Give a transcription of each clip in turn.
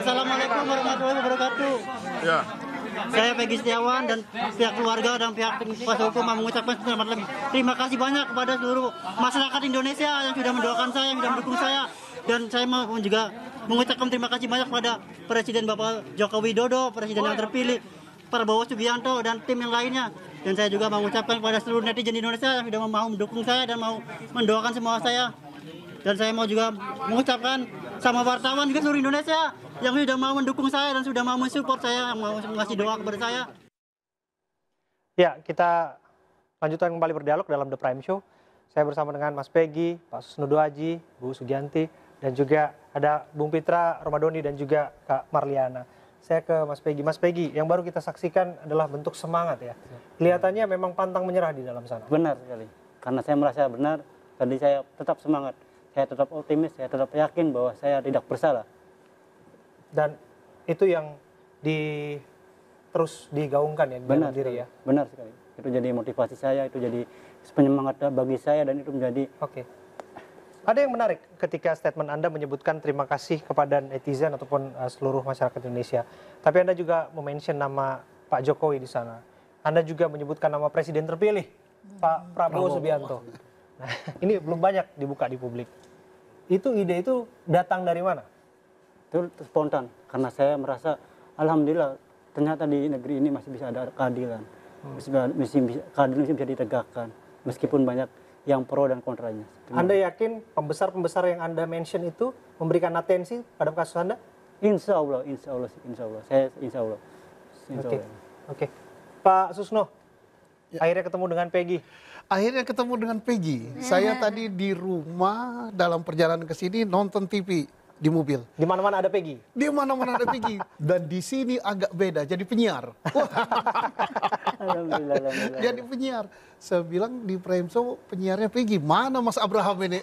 Assalamualaikum warahmatullahi wabarakatuh. Ya. Saya Peggy Setiawan dan pihak keluarga dan pihak kuasa hukum mengucapkan terima kasih banyak kepada seluruh masyarakat Indonesia yang sudah mendoakan saya, yang sudah mendukung saya. Dan saya mau juga mengucapkan terima kasih banyak kepada Presiden Bapak Joko Widodo, Presiden yang terpilih, Prabowo Subianto dan tim yang lainnya. Dan saya juga mengucapkan kepada seluruh netizen Indonesia yang sudah mau mendukung saya dan mau mendoakan semua saya. Dan saya mau juga mengucapkan sama wartawan juga seluruh Indonesia yang sudah mau mendukung saya dan sudah mau mensupport saya, yang mau mengasih doa kepada saya. Ya, kita lanjutkan kembali berdialog dalam The Prime Show. Saya bersama dengan Mas Peggy, Pak Susno Duaji, Bu Sugianti, dan juga ada Bung Pitra Romadoni dan juga Kak Marliana. Saya ke Mas Peggy. Mas Peggy, yang baru kita saksikan adalah bentuk semangat ya. Kelihatannya memang pantang menyerah di dalam sana. Benar sekali. Karena saya merasa benar, tadi saya tetap semangat. Saya tetap optimis, saya tetap yakin bahwa saya tidak bersalah. Dan itu yang terus digaungkan ya di dalam diri ya. Benar sekali. Itu jadi motivasi saya, itu jadi penyemangat bagi saya dan itu menjadi. Oke. Ada yang menarik ketika statement Anda menyebutkan terima kasih kepada netizen ataupun seluruh masyarakat Indonesia. Tapi Anda juga mention nama Pak Jokowi di sana. Anda juga menyebutkan nama Presiden terpilih, Pak Prabowo Subianto. Nah, ini belum banyak dibuka di publik. Ide itu datang dari mana? Itu spontan, karena saya merasa alhamdulillah ternyata di negeri ini masih bisa ada keadilan. Keadilan masih bisa ditegakkan, meskipun banyak yang pro dan kontranya. Anda yakin pembesar-pembesar yang Anda mention itu memberikan atensi pada kasus Anda? Insya Allah. Saya insya Allah. Oke. Pak Susno, akhirnya ketemu dengan Peggy. Akhirnya ketemu dengan Peggy. Saya tadi di rumah dalam perjalanan ke sini nonton TV di mobil. Di mana-mana ada Peggy. Di mana-mana ada Peggy. Dan di sini agak beda, jadi penyiar. Alhamdulillah. Jadi penyiar. Saya bilang di Prime Show penyiarnya Peggy. Mana Mas Abraham ini?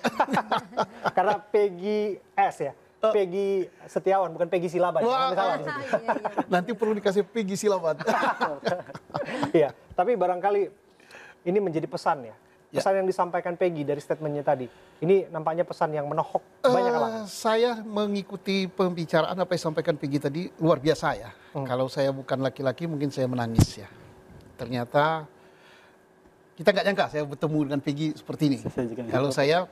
Karena Peggy S ya. Peggy Setiawan, bukan Peggy Silaban. Salah di situ. Nanti perlu dikasih Peggy Silaban. Iya, tapi barangkali ini menjadi pesan ya. Pesan yang disampaikan Peggy dari statementnya tadi. Ini nampaknya pesan yang menohok banyak kalangan. Saya mengikuti pembicaraan apa yang disampaikan Peggy tadi luar biasa ya. Kalau saya bukan laki-laki mungkin saya menangis ya. Ternyata kita nggak nyangka saya bertemu dengan Peggy seperti ini. Kalau saya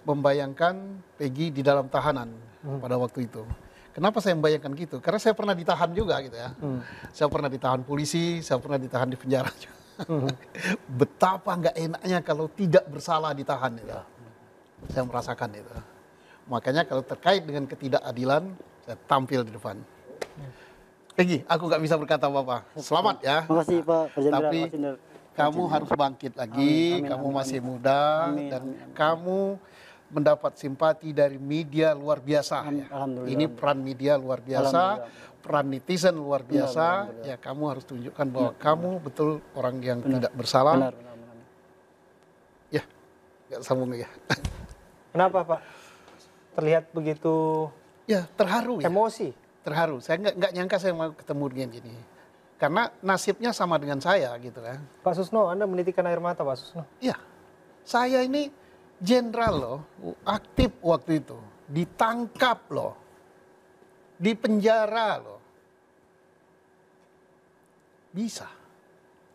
membayangkan Peggy di dalam tahanan pada waktu itu. Kenapa saya membayangkan gitu? Karena saya pernah ditahan juga gitu ya. Saya pernah ditahan polisi, saya pernah ditahan di penjara juga. Betapa nggak enaknya kalau tidak bersalah ditahan itu. Saya merasakan itu. Makanya kalau terkait dengan ketidakadilan, saya tampil di depan. Peggy, aku nggak bisa berkata apa-apa. Selamat ya. Makasih Pak Presiden. Tapi kamu harus bangkit lagi. Kamu masih muda dan kamu mendapat simpati dari media luar biasa. Ini peran media luar biasa, peran netizen luar biasa. Ya kamu harus tunjukkan bahwa kamu betul orang yang tidak bersalah. Ya, nggak sambung ya. Kenapa Pak? Terlihat begitu. Ya terharu ya. Emosi. Terharu. Saya nggak nyangka saya mau ketemu dengan gini. Karena nasibnya sama dengan saya gitu kan. Pak Susno, Anda menitikan air mata Pak Susno. Iya, saya ini jenderal loh, aktif waktu itu, ditangkap loh, di penjara loh, bisa.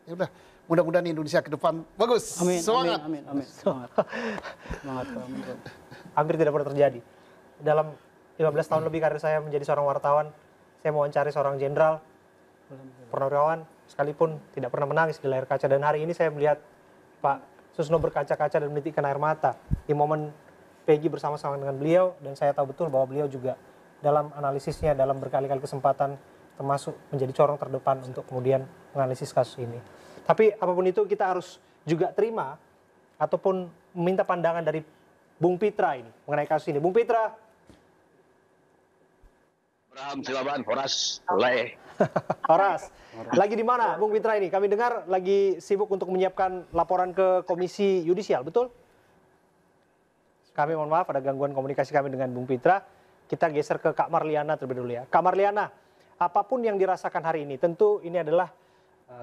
Ya udah, mudah-mudahan Indonesia ke depan bagus. Amin. Semangat. Amin. Semangat. Hampir tidak pernah terjadi. Dalam 15 tahun lebih karir saya menjadi seorang wartawan, saya mewawancari seorang jenderal, purnawirawan, sekalipun tidak pernah menangis di layar kaca. Dan hari ini saya melihat Pak Susno berkaca-kaca dan menitikkan air mata di momen Peggy bersama-sama dengan beliau, dan saya tahu betul bahwa beliau juga dalam analisisnya dalam berkali-kali kesempatan termasuk menjadi corong terdepan untuk kemudian menganalisis kasus ini. Tapi apapun itu kita harus juga terima ataupun meminta pandangan dari Bung Pitra ini mengenai kasus ini. Bung Pitra. Abraham Silaban, Horas, mulai. Horas, lagi di mana Bung Pitra ini? Kami dengar lagi sibuk untuk menyiapkan laporan ke Komisi Yudisial, betul? Kami mohon maaf ada gangguan komunikasi kami dengan Bung Pitra. Kita geser ke Kak Marliana terlebih dahulu ya. Kak Marliana, apapun yang dirasakan hari ini, tentu ini adalah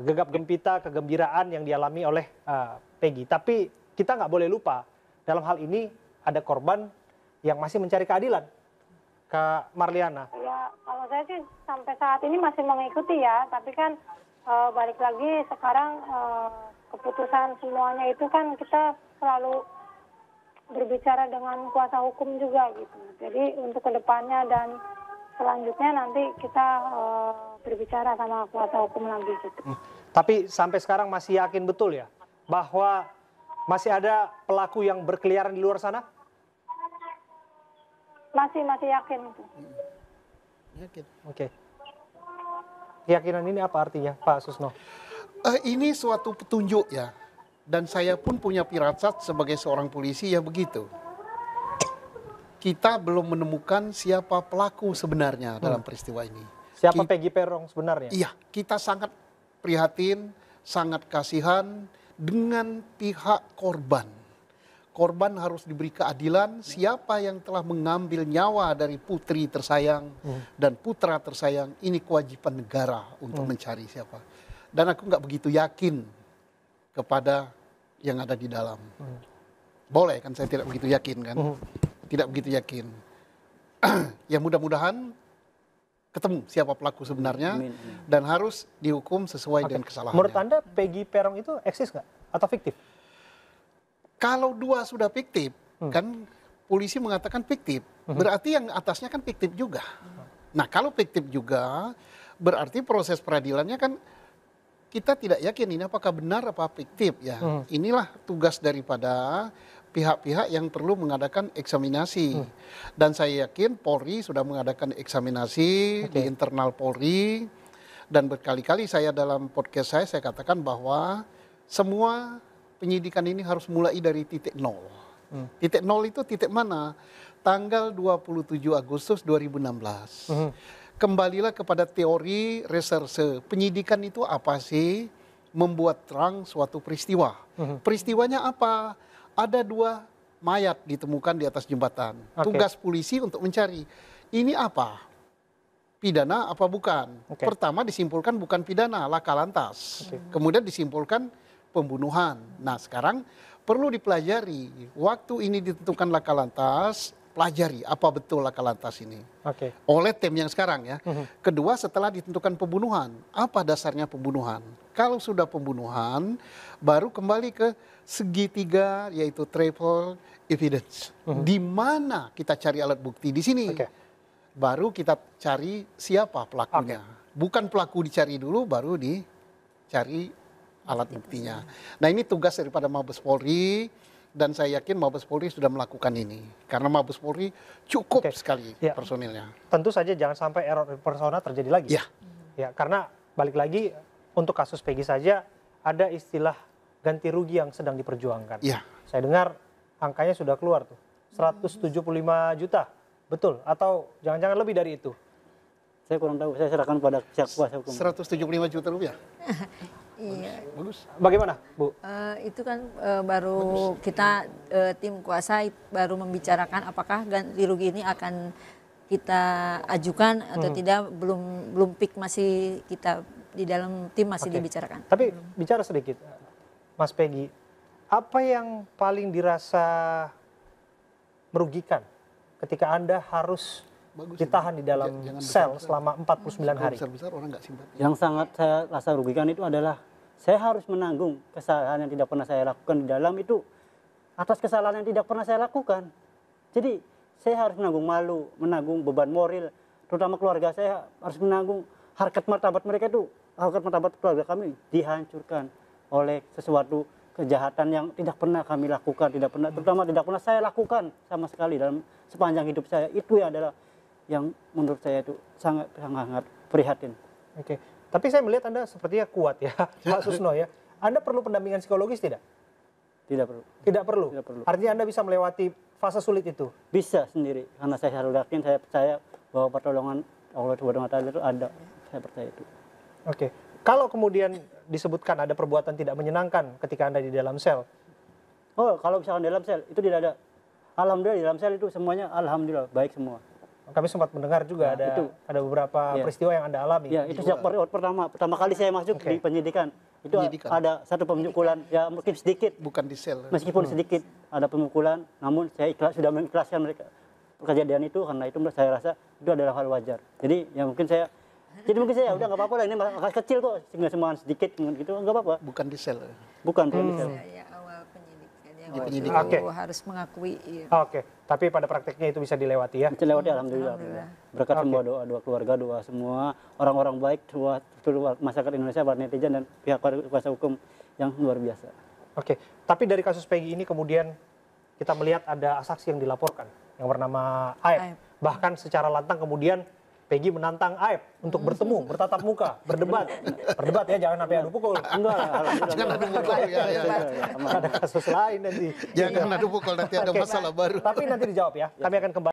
gegap gempita, kegembiraan yang dialami oleh Peggy. Tapi kita nggak boleh lupa, dalam hal ini ada korban yang masih mencari keadilan. Kak Marliana. Ya, kalau saya sih sampai saat ini masih mengikuti ya, tapi kan balik lagi sekarang keputusan semuanya itu kan kita selalu berbicara dengan kuasa hukum juga gitu. Jadi untuk kedepannya dan selanjutnya nanti kita berbicara sama kuasa hukum lagi gitu. Tapi sampai sekarang masih yakin betul ya bahwa masih ada pelaku yang berkeliaran di luar sana? Masih yakin itu. Yakin. Oke. Keyakinan ini apa artinya, Pak Susno? Ini suatu petunjuk ya. Dan saya pun punya firasat sebagai seorang polisi ya begitu. Kita belum menemukan siapa pelaku sebenarnya dalam peristiwa ini. Siapa Peggy Peron sebenarnya? Iya, kita sangat prihatin, sangat kasihan dengan pihak korban. Korban harus diberi keadilan. Siapa yang telah mengambil nyawa dari putri tersayang dan putra tersayang, ini kewajiban negara untuk mencari siapa. Dan aku nggak begitu yakin kepada yang ada di dalam. Boleh kan saya tidak begitu yakin kan? Tidak begitu yakin. Ya mudah-mudahan ketemu siapa pelaku sebenarnya dan harus dihukum sesuai dengan kesalahannya. Menurut Anda Peggy Peron itu eksis nggak atau fiktif? Kalau dua sudah fiktif, kan polisi mengatakan fiktif, berarti yang atasnya kan fiktif juga. Nah kalau fiktif juga, berarti proses peradilannya kan kita tidak yakin ini apakah benar apa fiktif ya. Inilah tugas daripada pihak-pihak yang perlu mengadakan eksaminasi. Dan saya yakin Polri sudah mengadakan eksaminasi di internal Polri. Dan berkali-kali saya dalam podcast saya katakan bahwa semua penyidikan ini harus mulai dari titik nol. Titik nol itu titik mana? Tanggal 27 Agustus 2016. Kembalilah kepada teori reserse. Penyidikan itu apa sih? Membuat terang suatu peristiwa. Peristiwanya apa? Ada 2 mayat ditemukan di atas jembatan. Tugas polisi untuk mencari. Ini apa? Pidana apa bukan? Pertama disimpulkan bukan pidana, laka lantas. Kemudian disimpulkan pembunuhan. Nah sekarang perlu dipelajari. Waktu ini ditentukan laka lantas, pelajari apa betul laka lantas ini. Oleh tim yang sekarang ya. Kedua setelah ditentukan pembunuhan, apa dasarnya pembunuhan? Kalau sudah pembunuhan, baru kembali ke segitiga yaitu triple evidence. Di mana kita cari alat bukti di sini? Baru kita cari siapa pelakunya. Bukan pelaku dicari dulu, baru dicari alat buktinya. Nah ini tugas daripada Mabes Polri dan saya yakin Mabes Polri sudah melakukan ini. Karena Mabes Polri cukup sekali personilnya. Tentu saja jangan sampai error persona terjadi lagi. Ya, karena balik lagi untuk kasus Peggy saja ada istilah ganti rugi yang sedang diperjuangkan. Saya dengar angkanya sudah keluar tuh. 175 juta. Betul atau jangan-jangan lebih dari itu? Saya kurang tahu, saya serahkan pada pihak kuasa hukum. 175 juta rupiah. Iya. Bagus. Bagaimana, Bu? Itu kan baru kita tim kuasa baru membicarakan apakah ganti rugi ini akan kita ajukan atau tidak, belum pick, masih kita di dalam tim masih dibicarakan. Tapi bicara sedikit, Mas Peggy, apa yang paling dirasa merugikan ketika Anda harus ditahan di dalam sel selama 49 hari? Yang sangat saya rasa rugikan itu adalah saya harus menanggung kesalahan yang tidak pernah saya lakukan di dalam itu atas kesalahan yang tidak pernah saya lakukan. Jadi saya harus menanggung malu, menanggung beban moral, terutama keluarga saya harus menanggung harkat martabat mereka itu, harkat martabat keluarga kami dihancurkan oleh sesuatu kejahatan yang tidak pernah kami lakukan, terutama tidak pernah saya lakukan sama sekali dalam sepanjang hidup saya. Itu yang adalah yang menurut saya itu sangat prihatin. Tapi saya melihat Anda sepertinya kuat ya, Pak Susno ya. Anda perlu pendampingan psikologis tidak? Tidak perlu. Tidak perlu? Tidak perlu. Artinya Anda bisa melewati fase sulit itu? Bisa sendiri, karena saya selalu yakin, saya percaya bahwa pertolongan Allah Subhanahu wa Ta'ala itu ada. Saya percaya itu. Kalau kemudian disebutkan ada perbuatan tidak menyenangkan ketika Anda di dalam sel? Oh, kalau misalkan di dalam sel, itu tidak ada. Alhamdulillah di dalam sel itu semuanya alhamdulillah baik semua. Kami sempat mendengar juga ada beberapa peristiwa yang Anda alami. Ya, itu sejak pertama kali saya masuk di penyidikan. Itu ada satu pemukulan, ya mungkin sedikit. Bukan di sel. Meskipun sedikit ada pemukulan, namun saya sudah mengikhlaskan mereka. kejadian itu, karena itu saya rasa itu adalah hal wajar. Jadi ya mungkin saya udah nggak apa-apa lah, ini masalah kecil kok, nggak semangat sedikit gitu, nggak apa-apa. Bukan di sel. Bukan di sel. Ya, awal penyidikan yang Di waktu penyidikan. itu Oke. harus mengakui. Iya. Oke, tapi pada prakteknya itu bisa dilewati ya. Bisa lewati, alhamdulillah. Berkat semua doa keluarga, doa semua orang-orang baik, seluruh masyarakat Indonesia, para netizen dan pihak kuasa hukum yang luar biasa. Oke, tapi dari kasus Peggy ini kemudian kita melihat ada saksi yang dilaporkan yang bernama Aep. Aep. Bahkan secara lantang kemudian Peggy menantang Aep untuk bertemu, bertatap muka, berdebat. Berdebat ya, jangan sampai adu pukul. Enggak lah, alhamdulillah. Jangan adu pukul, ya. Ada kasus lain nanti. Jangan adu pukul, nanti ada Oke, masalah baru. Tapi nanti dijawab ya. Kami akan kembali